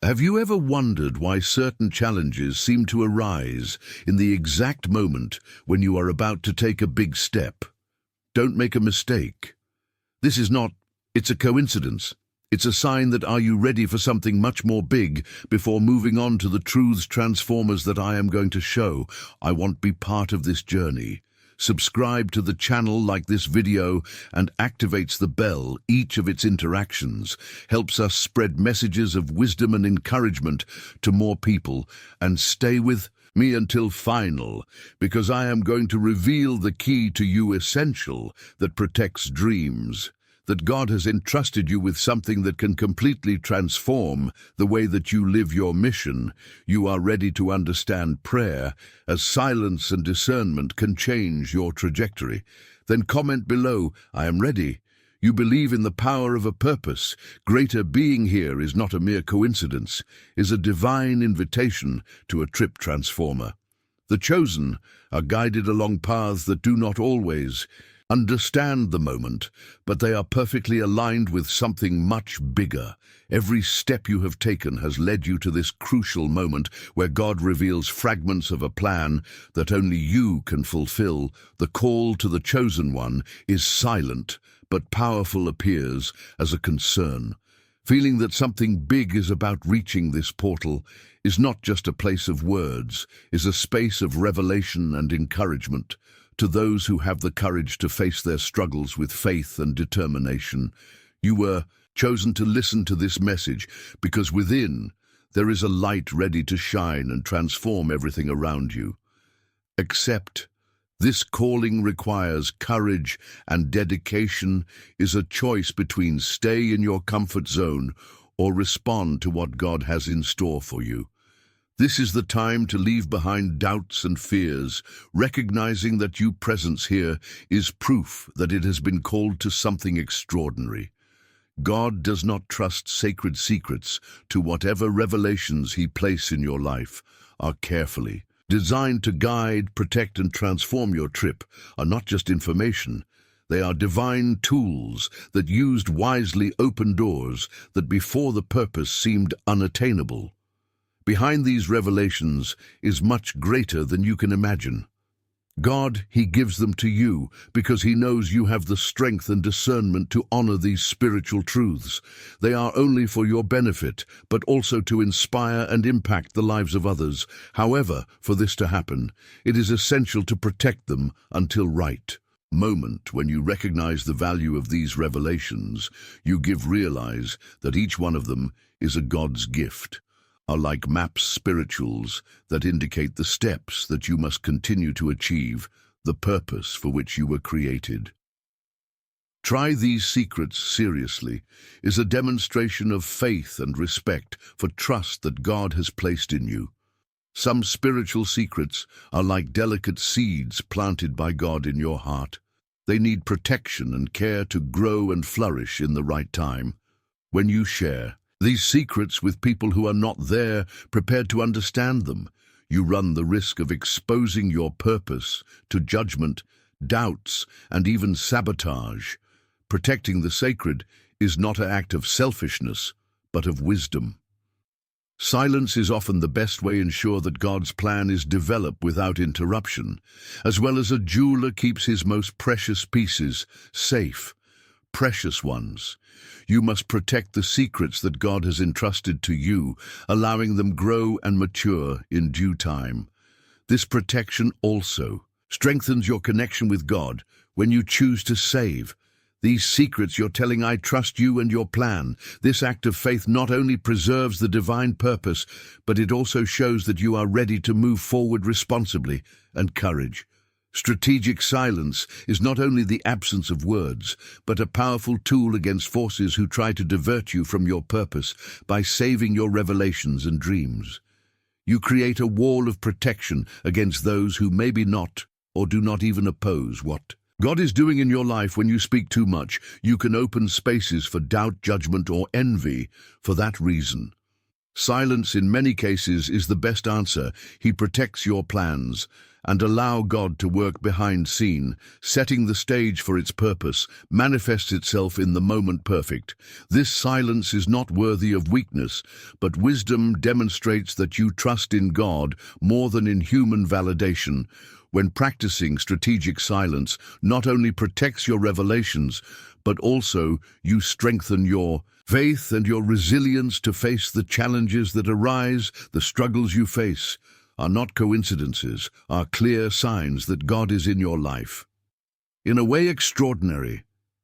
Have you ever wondered why certain challenges seem to arise in the exact moment when you are about to take a big step? Don't make a mistake. It's a coincidence. It's a sign that are you ready for something much more big before moving on to the truths transformers that I am going to show. I want to be part of this journey. Subscribe to the channel, like this video, and activates the bell. Each of its interactions helps us spread messages of wisdom and encouragement to more people. And stay with me until final, because I am going to reveal the key to you essential that protects dreams. That God has entrusted you with something that can completely transform the way that you live your mission. You are ready to understand prayer, as silence and discernment can change your trajectory. Then comment below, I am ready. You believe in the power of a purpose. Greater being here is not a mere coincidence, is a divine invitation to a trip transformer. The chosen are guided along paths that do not always understand the moment, but they are perfectly aligned with something much bigger. Every step you have taken has led you to this crucial moment where God reveals fragments of a plan that only you can fulfill. The call to the chosen one is silent, but powerful, appears as a concern. Feeling that something big is about reaching this portal is not just a place of words, is a space of revelation and encouragement. To those who have the courage to face their struggles with faith and determination, you were chosen to listen to this message because within there is a light ready to shine and transform everything around you. Accept. This calling requires courage and dedication, is a choice between stay in your comfort zone or respond to what God has in store for you. This is the time to leave behind doubts and fears, recognizing that your presence here is proof that it has been called to something extraordinary. God does not trust sacred secrets to whatever revelations He places in your life are carefully designed to guide, protect, and transform your trip, are not just information. They are divine tools that used wisely open doors that before the purpose seemed unattainable. Behind these revelations is much greater than you can imagine. God, He gives them to you because He knows you have the strength and discernment to honor these spiritual truths. They are only for your benefit, but also to inspire and impact the lives of others. However, for this to happen, it is essential to protect them until right moment when you recognize the value of these revelations, realize that each one of them is a God's gift. Are like maps, spirituals that indicate the steps that you must continue to achieve the purpose for which you were created. Try these secrets seriously is a demonstration of faith and respect for trust that God has placed in you. Some spiritual secrets are like delicate seeds planted by God in your heart. They need protection and care to grow and flourish in the right time. When you share these secrets with people who are not there prepared to understand them, you run the risk of exposing your purpose to judgment, doubts, and even sabotage. Protecting the sacred is not an act of selfishness, but of wisdom. Silence is often the best way to ensure that God's plan is developed without interruption, as well as a jeweler keeps his most precious pieces safe. Precious ones. You must protect the secrets that God has entrusted to you, allowing them grow and mature in due time. This protection also strengthens your connection with God when you choose to save these secrets. You're telling, I trust you and your plan. This act of faith not only preserves the divine purpose, but it also shows that you are ready to move forward responsibly and courage. Strategic silence is not only the absence of words, but a powerful tool against forces who try to divert you from your purpose by saving your revelations and dreams. You create a wall of protection against those who maybe not or do not even oppose what God is doing in your life. When you speak too much, you can open spaces for doubt, judgment, or envy. For that reason, Silence in many cases is the best answer. He protects your plans, and allow God to work behind scene, setting the stage for its purpose, manifests itself in the moment perfect. This silence is not worthy of weakness, but wisdom demonstrates that you trust in God more than in human validation. When practicing strategic silence not only protects your revelations, but also you strengthen your faith and your resilience to face the challenges that arise. The struggles you face are not coincidences, are clear signs that God is in your life. In a way extraordinary,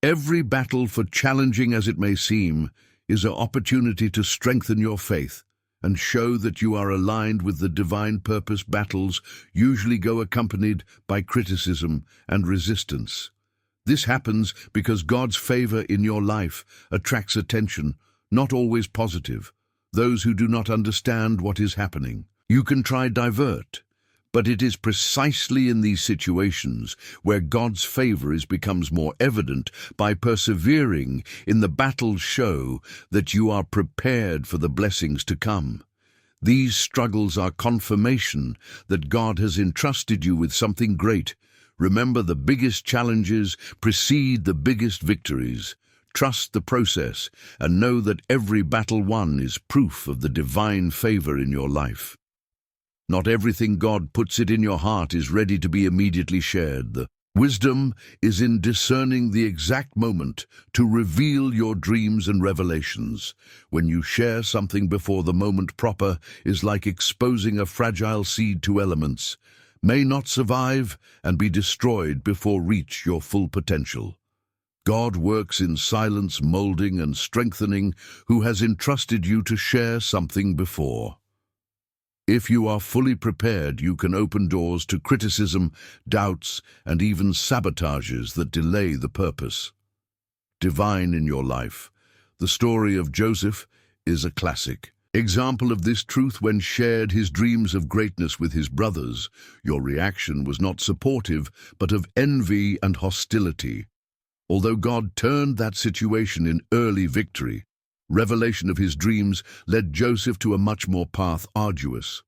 every battle, for challenging as it may seem, is an opportunity to strengthen your faith and show that you are aligned with the divine purpose. Battles usually go accompanied by criticism and resistance. This happens because God's favor in your life attracts attention, not always positive. Those who do not understand what is happening, you can try divert, but it is precisely in these situations where God's favor becomes more evident. By persevering in the battles, show that you are prepared for the blessings to come. These struggles are confirmation that God has entrusted you with something great. Remember, the biggest challenges precede the biggest victories. Trust the process and know that every battle won is proof of the divine favor in your life. Not everything God puts it in your heart is ready to be immediately shared. The wisdom is in discerning the exact moment to reveal your dreams and revelations. When you share something before the moment proper is like exposing a fragile seed to elements, may not survive and be destroyed before reach your full potential. God works in silence, molding and strengthening who has entrusted you to share something before. If you are fully prepared, you can open doors to criticism, doubts, and even sabotages that delay the purpose. Divine in your life. The story of Joseph is a classic example of this truth. When shared his dreams of greatness with his brothers, your reaction was not supportive, but of envy and hostility. Although God turned that situation in early victory, revelation of his dreams led Joseph to a much more arduous.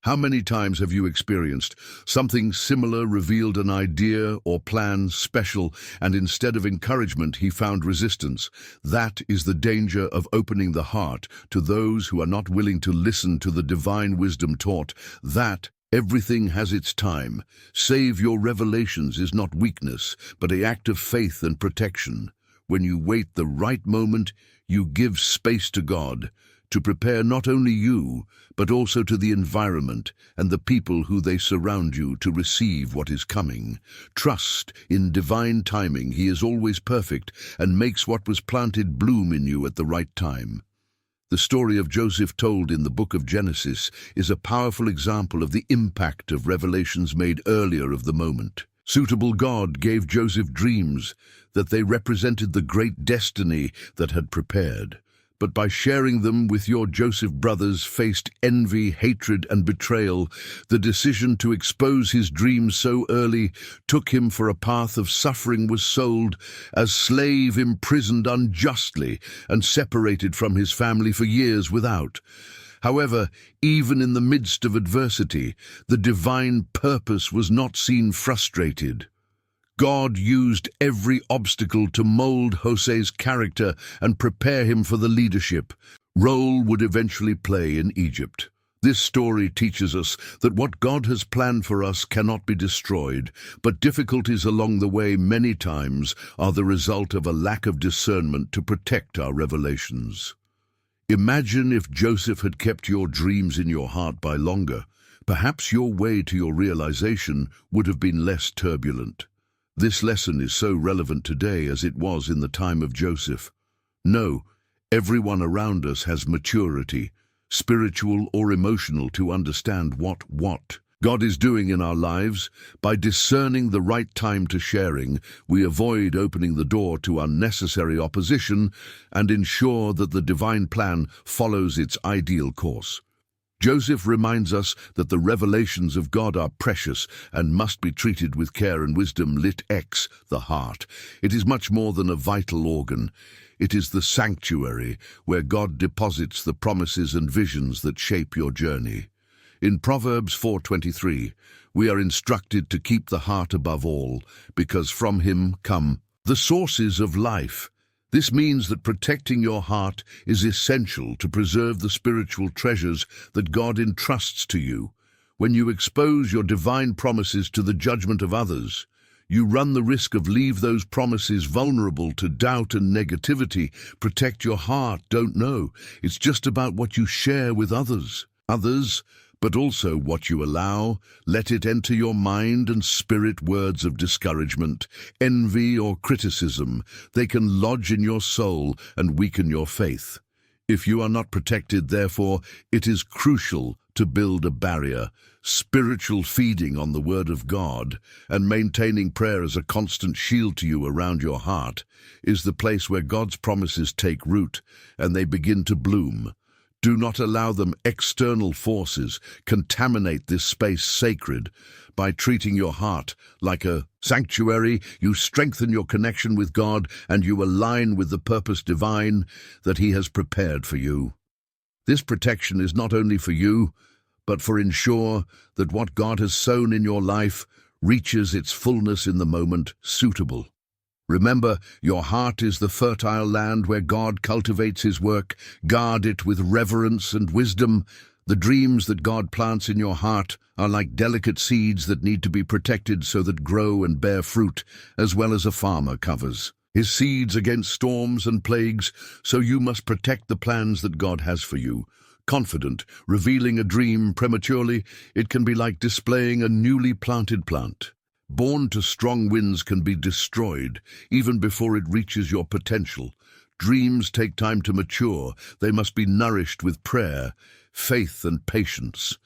How many times have you experienced something similar revealed an idea or plan special, and instead of encouragement he found resistance? That is the danger of opening the heart to those who are not willing to listen to the divine wisdom taught. That everything has its time. Save your revelations is not weakness, but an act of faith and protection. When you wait the right moment, you give space to God to prepare not only you, but also to the environment and the people who they surround you to receive what is coming. Trust in divine timing. He is always perfect and makes what was planted bloom in you at the right time. The story of Joseph told in the book of Genesis is a powerful example of the impact of revelations made earlier of the moment. Suitable God gave Joseph dreams that they represented the great destiny that had prepared. But by sharing them with your Joseph brothers faced envy, hatred, and betrayal. The decision to expose his dreams so early took him for a path of suffering. Was sold as slave, imprisoned unjustly, and separated from his family for years without. However, even in the midst of adversity, the divine purpose was not seen frustrated. God used every obstacle to mold Jose's character and prepare him for the leadership role would eventually play in Egypt. This story teaches us that what God has planned for us cannot be destroyed, but difficulties along the way many times are the result of a lack of discernment to protect our revelations. Imagine if Joseph had kept your dreams in your heart by longer. Perhaps your way to your realization would have been less turbulent. This lesson is so relevant today as it was in the time of Joseph. No, everyone around us has maturity, spiritual or emotional, to understand what God is doing in our lives. By discerning the right time to sharing, we avoid opening the door to unnecessary opposition and ensure that the divine plan follows its ideal course. Joseph reminds us that the revelations of God are precious and must be treated with care and wisdom. Lit X, the heart. It is much more than a vital organ. It is the sanctuary where God deposits the promises and visions that shape your journey. In Proverbs 4:23, we are instructed to keep the heart above all, because from him come the sources of life. This means that protecting your heart is essential to preserve the spiritual treasures that God entrusts to you. When you expose your divine promises to the judgment of others, you run the risk of leave those promises vulnerable to doubt and negativity. Protect your heart. Don't know. It's just about what you share with others, but also what you allow. Let it enter your mind and spirit. Words of discouragement, envy, or criticism, they can lodge in your soul and weaken your faith. If you are not protected, therefore, it is crucial to build a barrier. Spiritual feeding on the Word of God and maintaining prayer as a constant shield to you around your heart is the place where God's promises take root and they begin to bloom. Do not allow them. External forces contaminate this space sacred. By treating your heart like a sanctuary, you strengthen your connection with God and you align with the purpose divine that He has prepared for you. This protection is not only for you, but for ensure that what God has sown in your life reaches its fullness in the moment suitable. Remember, your heart is the fertile land where God cultivates His work. Guard it with reverence and wisdom. The dreams that God plants in your heart are like delicate seeds that need to be protected so that grow and bear fruit, as well as a farmer covers his seeds against storms and plagues, so you must protect the plans that God has for you. Confident, revealing a dream prematurely, it can be like displaying a newly planted plant. Born to strong winds can be destroyed even before it reaches your potential. Dreams take time to mature. They must be nourished with prayer, faith, and patience.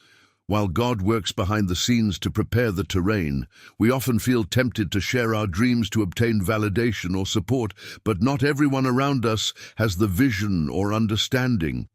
While God works behind the scenes to prepare the terrain, we often feel tempted to share our dreams to obtain validation or support, but not everyone around us has the vision or understanding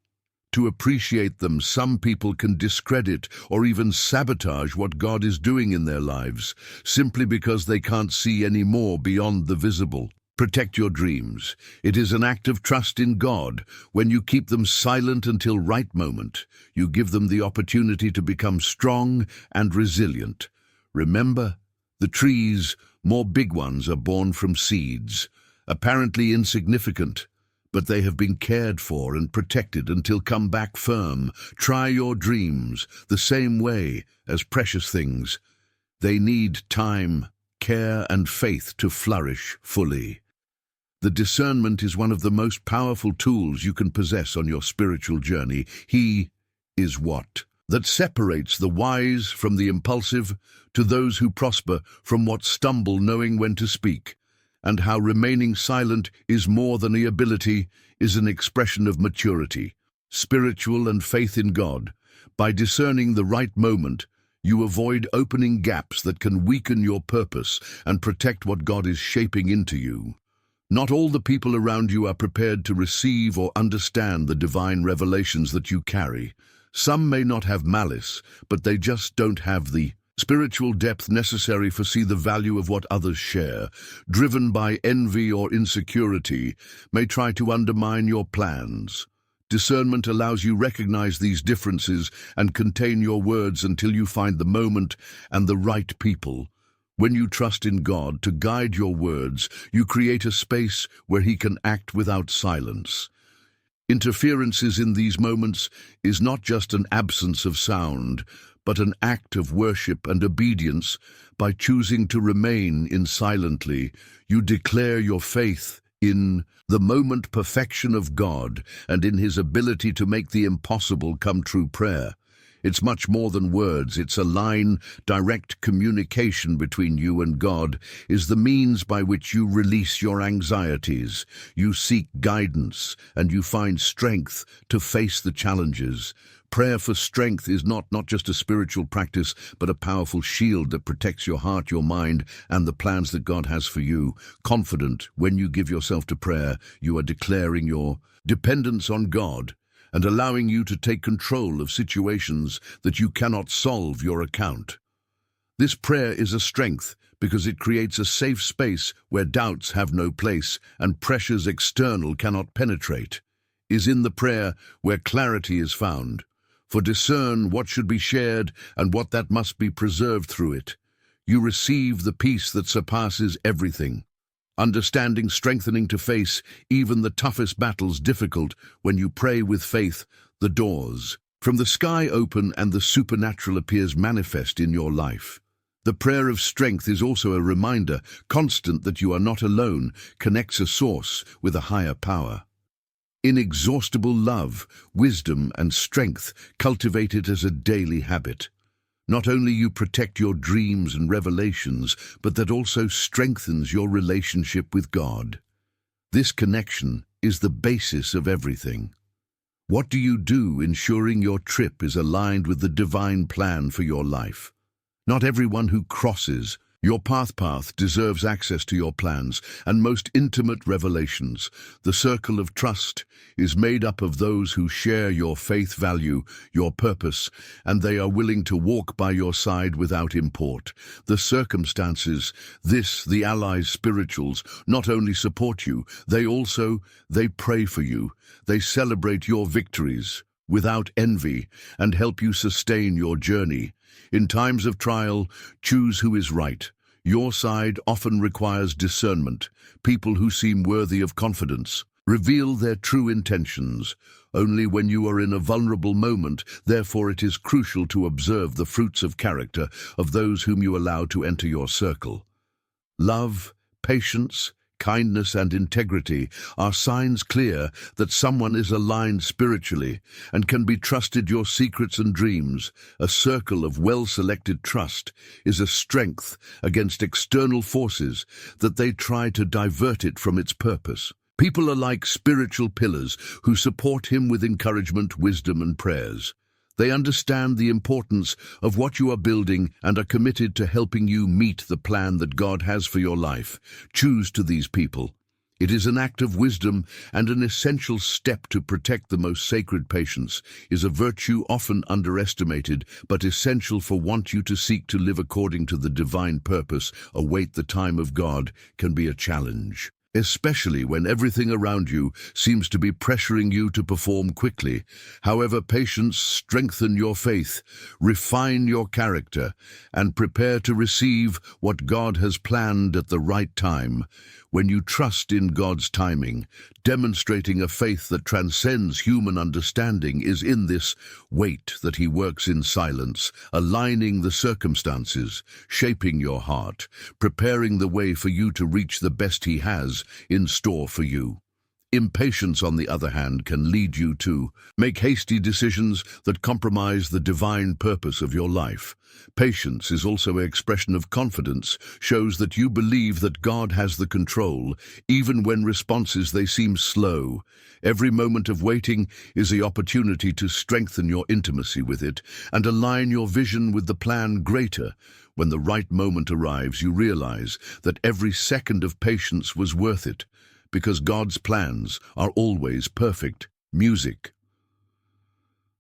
to appreciate them. Some people can discredit or even sabotage what God is doing in their lives, simply because they can't see any more beyond the visible. Protect your dreams. It is an act of trust in God. When you keep them silent until right moment, you give them the opportunity to become strong and resilient. Remember, the trees, more big ones, are born from seeds, apparently insignificant, but they have been cared for and protected until come back firm. Try your dreams the same way as precious things. They need time, care, and faith to flourish fully. The discernment is one of the most powerful tools you can possess on your spiritual journey. He is what that separates the wise from the impulsive, to those who prosper from what stumble, knowing when to speak, and how remaining silent is more than the ability, is an expression of maturity, spiritual and faith in God. By discerning the right moment, you avoid opening gaps that can weaken your purpose and protect what God is shaping into you. Not all the people around you are prepared to receive or understand the divine revelations that you carry. Some may not have malice, but they just don't have the spiritual depth necessary to see the value of what others share. Driven by envy or insecurity, may try to undermine your plans. Discernment allows you recognize these differences and contain your words until you find the moment and the right people. When you trust in God to guide your words, you create a space where He can act without silence. Interferences in these moments is not just an absence of sound, but an act of worship and obedience. By choosing to remain in silently, you declare your faith in the moment perfection of God and in His ability to make the impossible come true. Prayer, it's much more than words. It's a line. Direct communication between you and God is the means by which you release your anxieties, you seek guidance, and you find strength to face the challenges. Prayer for strength is not just a spiritual practice, but a powerful shield that protects your heart, your mind, and the plans that God has for you. Confident, when you give yourself to prayer, you are declaring your dependence on God and allowing you to take control of situations that you cannot solve your account. This prayer is a strength because it creates a safe space where doubts have no place and pressures external cannot penetrate. Is in the prayer where clarity is found, for discern what should be shared and what that must be preserved through it. You receive the peace that surpasses everything. Understanding strengthening to face even the toughest battles difficult when you pray with faith, the doors from the sky open and the supernatural appears manifest in your life. The prayer of strength is also a reminder, constant, that you are not alone, connects a source with a higher power. Inexhaustible love, wisdom and strength cultivate it as a daily habit. Not only you protect your dreams and revelations, but that also strengthens your relationship with God. This connection is the basis of everything. What do you do ensuring your trip is aligned with the divine plan for your life? Not everyone who crosses your path deserves access to your plans and most intimate revelations. The circle of trust is made up of those who share your faith value, your purpose, and they are willing to walk by your side without import. The circumstances, the allies, spirituals, not only support you, they pray for you. They celebrate your victories without envy and help you sustain your journey. In times of trial, choose who is right. Your side often requires discernment. People who seem worthy of confidence reveal their true intentions only when you are in a vulnerable moment. Therefore, it is crucial to observe the fruits of character of those whom you allow to enter your circle. Love, patience, kindness and integrity are signs clear that someone is aligned spiritually and can be trusted. Your secrets and dreams, a circle of well-selected trust, is a strength against external forces that they try to divert it from its purpose. People are like spiritual pillars who support him with encouragement, wisdom and prayers. They understand the importance of what you are building and are committed to helping you meet the plan that God has for your life. Choose to these people. It is an act of wisdom and an essential step to protect the most sacred. Patience is a virtue often underestimated, but essential for want you to seek to live according to the divine purpose. Await the time of God can be a challenge, especially when everything around you seems to be pressuring you to perform quickly. However, patience strengthens your faith, refine your character, and prepare to receive what God has planned at the right time. When you trust in God's timing, demonstrating a faith that transcends human understanding, is in this wait that He works in silence, aligning the circumstances, shaping your heart, preparing the way for you to reach the best He has in store for you. Impatience, on the other hand, can lead you to make hasty decisions that compromise the divine purpose of your life. Patience is also an expression of confidence, shows that you believe that God has the control, even when responses they seem slow. Every moment of waiting is the opportunity to strengthen your intimacy with it and align your vision with the plan greater. When the right moment arrives, you realize that every second of patience was worth it, because God's plans are always perfect. Music.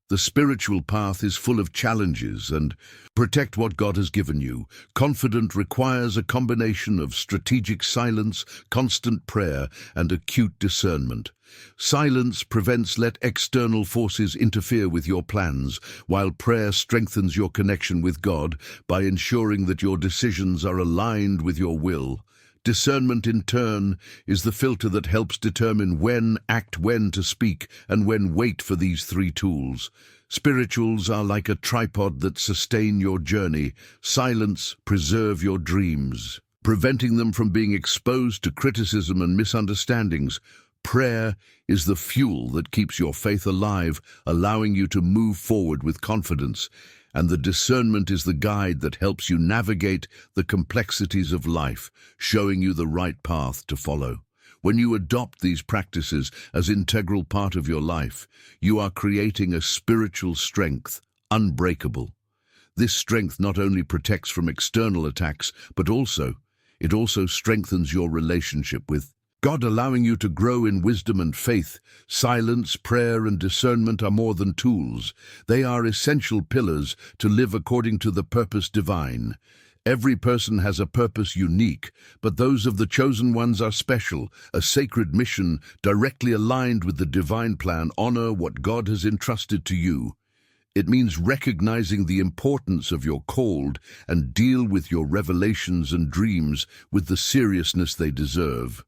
The spiritual path is full of challenges, and protect what God has given you. Confident requires a combination of strategic silence, constant prayer, and acute discernment. Silence prevents let external forces interfere with your plans, while prayer strengthens your connection with God by ensuring that your decisions are aligned with your will. Discernment, in turn, is the filter that helps determine when to speak, and when wait. For these three tools, spirituals are like a tripod that sustain your journey. Silence preserve your dreams, preventing them from being exposed to criticism and misunderstandings. Prayer is the fuel that keeps your faith alive, allowing you to move forward with confidence. And the discernment is the guide that helps you navigate the complexities of life, showing you the right path to follow. When you adopt these practices as an integral part of your life, you are creating a spiritual strength, unbreakable. This strength not only protects from external attacks, but it also strengthens your relationship with God allowing you to grow in wisdom and faith. Silence, prayer, and discernment are more than tools. They are essential pillars to live according to the purpose divine. Every person has a purpose unique, but those of the chosen ones are special, a sacred mission directly aligned with the divine plan. Honor what God has entrusted to you. It means recognizing the importance of your called and deal with your revelations and dreams with the seriousness they deserve.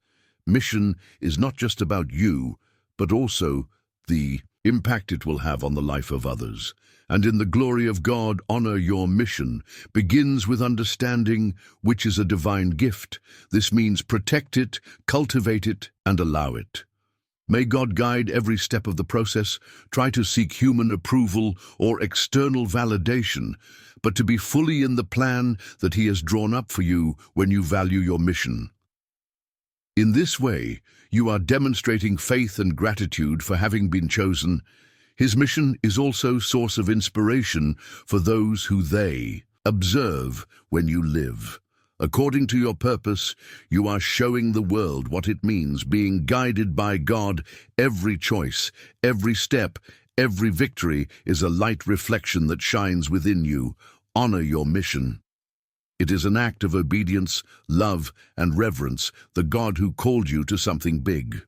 Mission is not just about you, but also the impact it will have on the life of others. And in the glory of God, honor your mission begins with understanding which is a divine gift. This means protect it, cultivate it, and allow it. May God guide every step of the process. Try to seek human approval or external validation, but to be fully in the plan that He has drawn up for you when you value your mission. In this way, you are demonstrating faith and gratitude for having been chosen. His mission is also a source of inspiration for those who they observe when you live. According to your purpose, you are showing the world what it means being guided by God. Every choice, every step, every victory is a light reflection that shines within you. Honor your mission. It is an act of obedience, love, and reverence, the God who called you to something big.